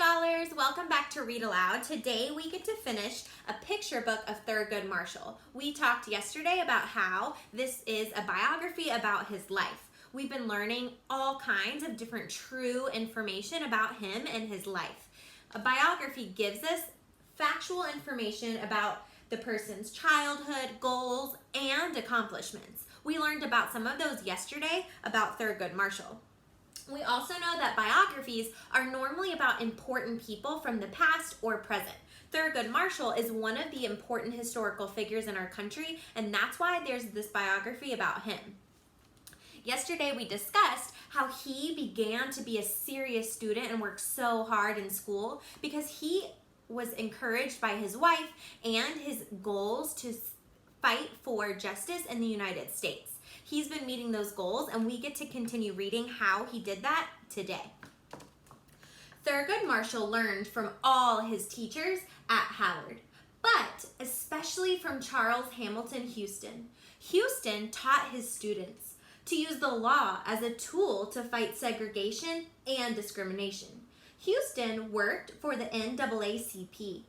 Scholars, welcome back to Read Aloud. Today we get to finish a picture book of Thurgood Marshall. We talked yesterday about how this is a biography about his life. We've been learning all kinds of different true information about him and his life. A biography gives us factual information about the person's childhood, goals, and accomplishments. We learned about some of those yesterday about Thurgood Marshall. We also know that biographies are normally about important people from the past or present. Thurgood Marshall is one of the important historical figures in our country, and that's why there's this biography about him. Yesterday we discussed how he began to be a serious student and worked so hard in school because he was encouraged by his wife and his goals to fight for justice in the United States. He's been meeting those goals, and we get to continue reading how he did that today. Thurgood Marshall learned from all his teachers at Howard, but especially from Charles Hamilton Houston. Houston taught his students to use the law as a tool to fight segregation and discrimination. Houston worked for the NAACP.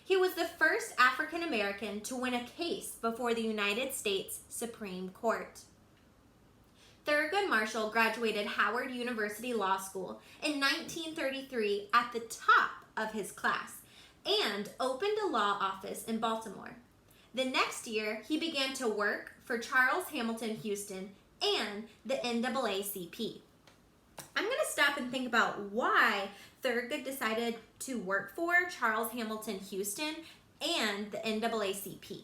He was the first African American to win a case before the United States Supreme Court. Thurgood Marshall graduated Howard University Law School in 1933 at the top of his class and opened a law office in Baltimore. The next year, he began to work for Charles Hamilton Houston and the NAACP. I'm going to stop and think about why Thurgood decided to work for Charles Hamilton Houston and the NAACP.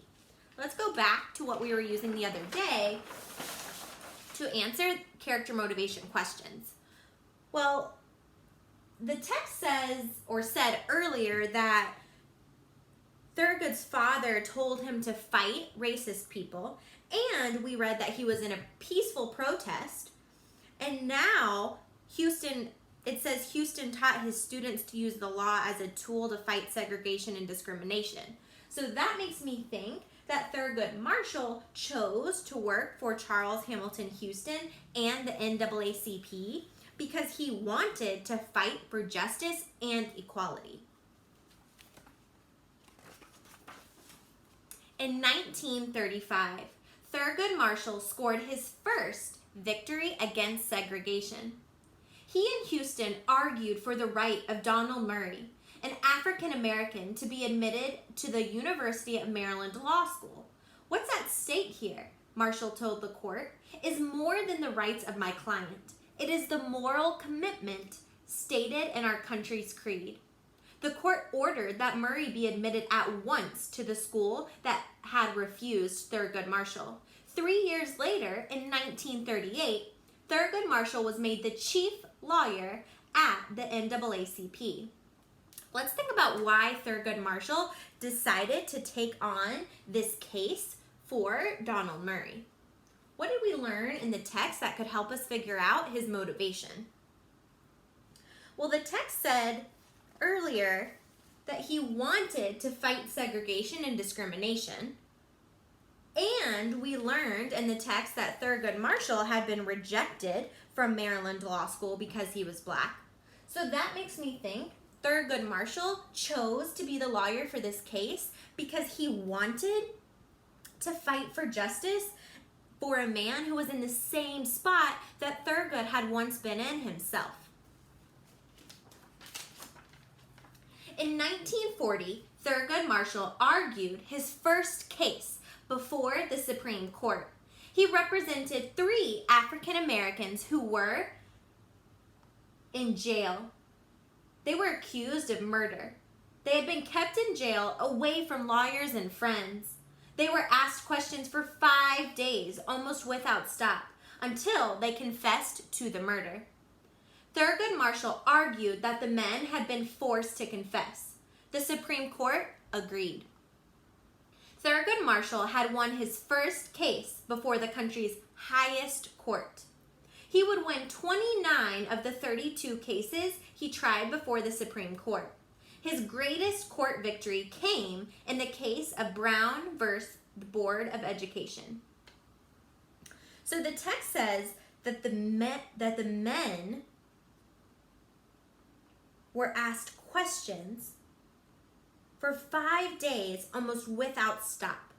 Let's go back to what we were using the other day to answer character motivation questions. Well, the text said earlier that Thurgood's father told him to fight racist people, and we read that he was in a peaceful protest, and now it says Houston taught his students to use the law as a tool to fight segregation and discrimination. So that makes me think that Thurgood Marshall chose to work for Charles Hamilton Houston and the NAACP because he wanted to fight for justice and equality. In 1935, Thurgood Marshall scored his first victory against segregation. He and Houston argued for the right of Donald Murray, an African American, to be admitted to the University of Maryland Law School. What's at stake here, Marshall told the court, is more than the rights of my client. It is the moral commitment stated in our country's creed. The court ordered that Murray be admitted at once to the school that had refused Thurgood Marshall. 3 years later, in 1938, Thurgood Marshall was made the chief lawyer at the NAACP. Let's think about why Thurgood Marshall decided to take on this case for Donald Murray. What did we learn in the text that could help us figure out his motivation? Well, the text said earlier that he wanted to fight segregation and discrimination. And we learned in the text that Thurgood Marshall had been rejected from Maryland Law School because he was black. So that makes me think Thurgood Marshall chose to be the lawyer for this case because he wanted to fight for justice for a man who was in the same spot that Thurgood had once been in himself. In 1940, Thurgood Marshall argued his first case before the Supreme Court. He represented 3 African Americans who were in jail. They were accused of murder. They had been kept in jail away from lawyers and friends. They were asked questions for 5 days, almost without stop, until they confessed to the murder. Thurgood Marshall argued that the men had been forced to confess. The Supreme Court agreed. Thurgood Marshall had won his first case before the country's highest court. He would win 29 of the 32 cases he tried before the Supreme Court. His greatest court victory came in the case of Brown versus the Board of Education. So the text says that the men were asked questions for 5 days almost without stop.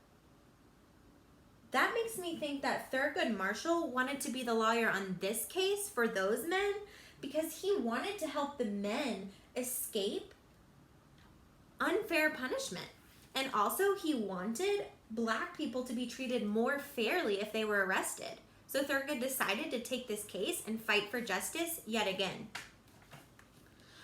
That makes me think that Thurgood Marshall wanted to be the lawyer on this case for those men because he wanted to help the men escape unfair punishment. And also he wanted Black people to be treated more fairly if they were arrested. So Thurgood decided to take this case and fight for justice yet again.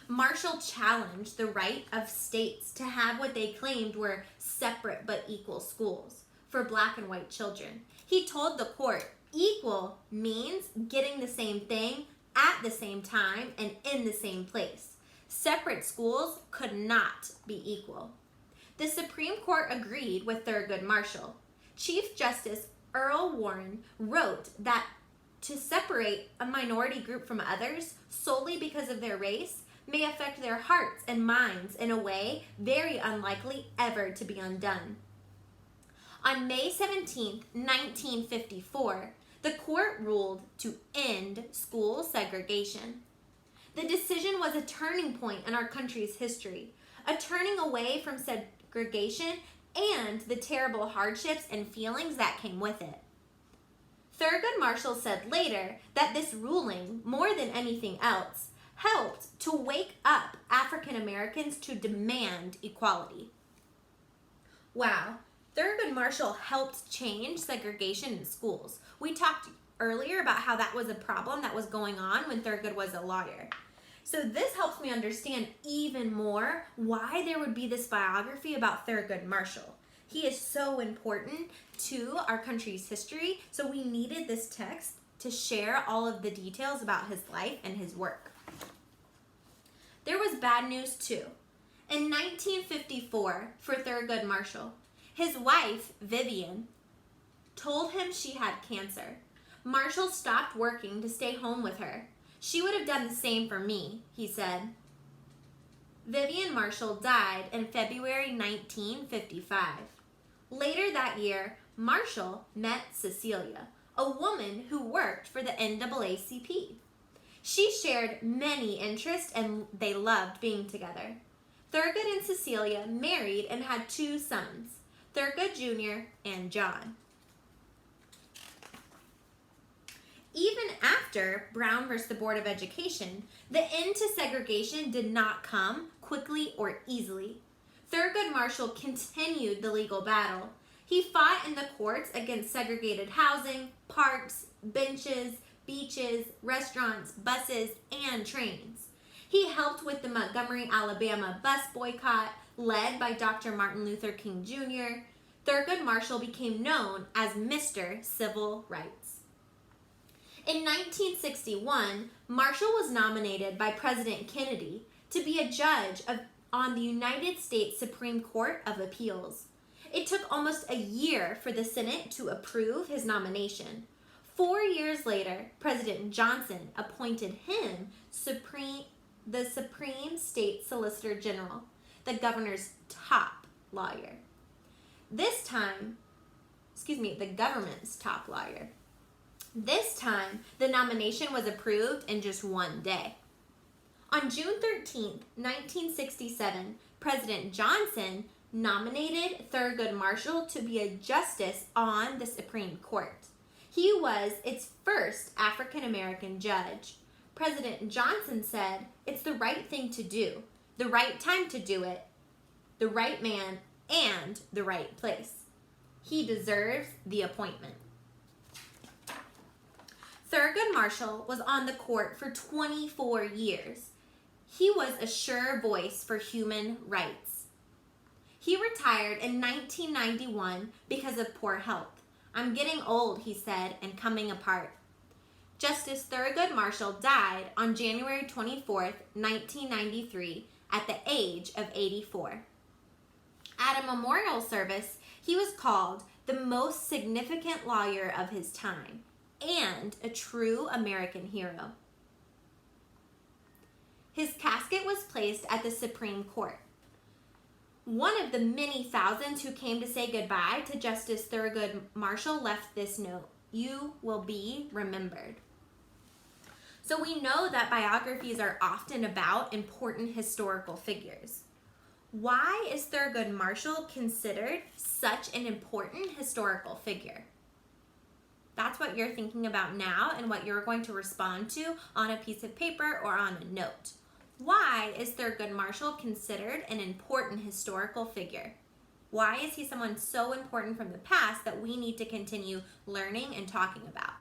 Marshall challenged the right of states to have what they claimed were separate but equal schools for Black and white children. He told the court, equal means getting the same thing at the same time and in the same place. Separate schools could not be equal. The Supreme Court agreed with Thurgood Marshall. Chief Justice Earl Warren wrote that to separate a minority group from others solely because of their race may affect their hearts and minds in a way very unlikely ever to be undone. On May 17, 1954, the court ruled to end school segregation. The decision was a turning point in our country's history, a turning away from segregation and the terrible hardships and feelings that came with it. Thurgood Marshall said later that this ruling, more than anything else, helped to wake up African Americans to demand equality. Wow, Thurgood Marshall helped change segregation in schools. We talked earlier about how that was a problem that was going on when Thurgood was a lawyer. So this helps me understand even more why there would be this biography about Thurgood Marshall. He is so important to our country's history, so we needed this text to share all of the details about his life and his work. There was bad news too. In 1954, for Thurgood Marshall, his wife, Vivian, told him she had cancer. Marshall stopped working to stay home with her. She would have done the same for me, he said. Vivian Marshall died in February 1955. Later that year, Marshall met Cecilia, a woman who worked for the NAACP. She shared many interests and they loved being together. Thurgood and Cecilia married and had 2 sons, Thurgood Jr. and John. Even after Brown versus the Board of Education, the end to segregation did not come quickly or easily. Thurgood Marshall continued the legal battle. He fought in the courts against segregated housing, parks, benches, beaches, restaurants, buses, and trains. He helped with the Montgomery, Alabama bus boycott led by Dr. Martin Luther King Jr. Thurgood Marshall became known as Mr. Civil Rights. In 1961, Marshall was nominated by President Kennedy to be a judge on the United States Supreme Court of Appeals. It took almost a year for the Senate to approve his nomination. 4 years later, President Johnson appointed him the Supreme State Solicitor General, the governor's top lawyer. The government's top lawyer. This time, the nomination was approved in just 1 day. On June 13, 1967, President Johnson nominated Thurgood Marshall to be a justice on the Supreme Court. He was its first African American judge. President Johnson said, "It's the right thing to do, the right time to do it, the right man, and the right place. He deserves the appointment." Thurgood Marshall was on the court for 24 years. He was a sure voice for human rights. He retired in 1991 because of poor health. "I'm getting old," he said, "and coming apart." Justice Thurgood Marshall died on January 24, 1993, at the age of 84. At a memorial service, he was called the most significant lawyer of his time and a true American hero. His casket was placed at the Supreme Court. One of the many thousands who came to say goodbye to Justice Thurgood Marshall left this note: "You will be remembered." So we know that biographies are often about important historical figures. Why is Thurgood Marshall considered such an important historical figure? That's what you're thinking about now and what you're going to respond to on a piece of paper or on a note. Why is Thurgood Marshall considered an important historical figure? Why is he someone so important from the past that we need to continue learning and talking about?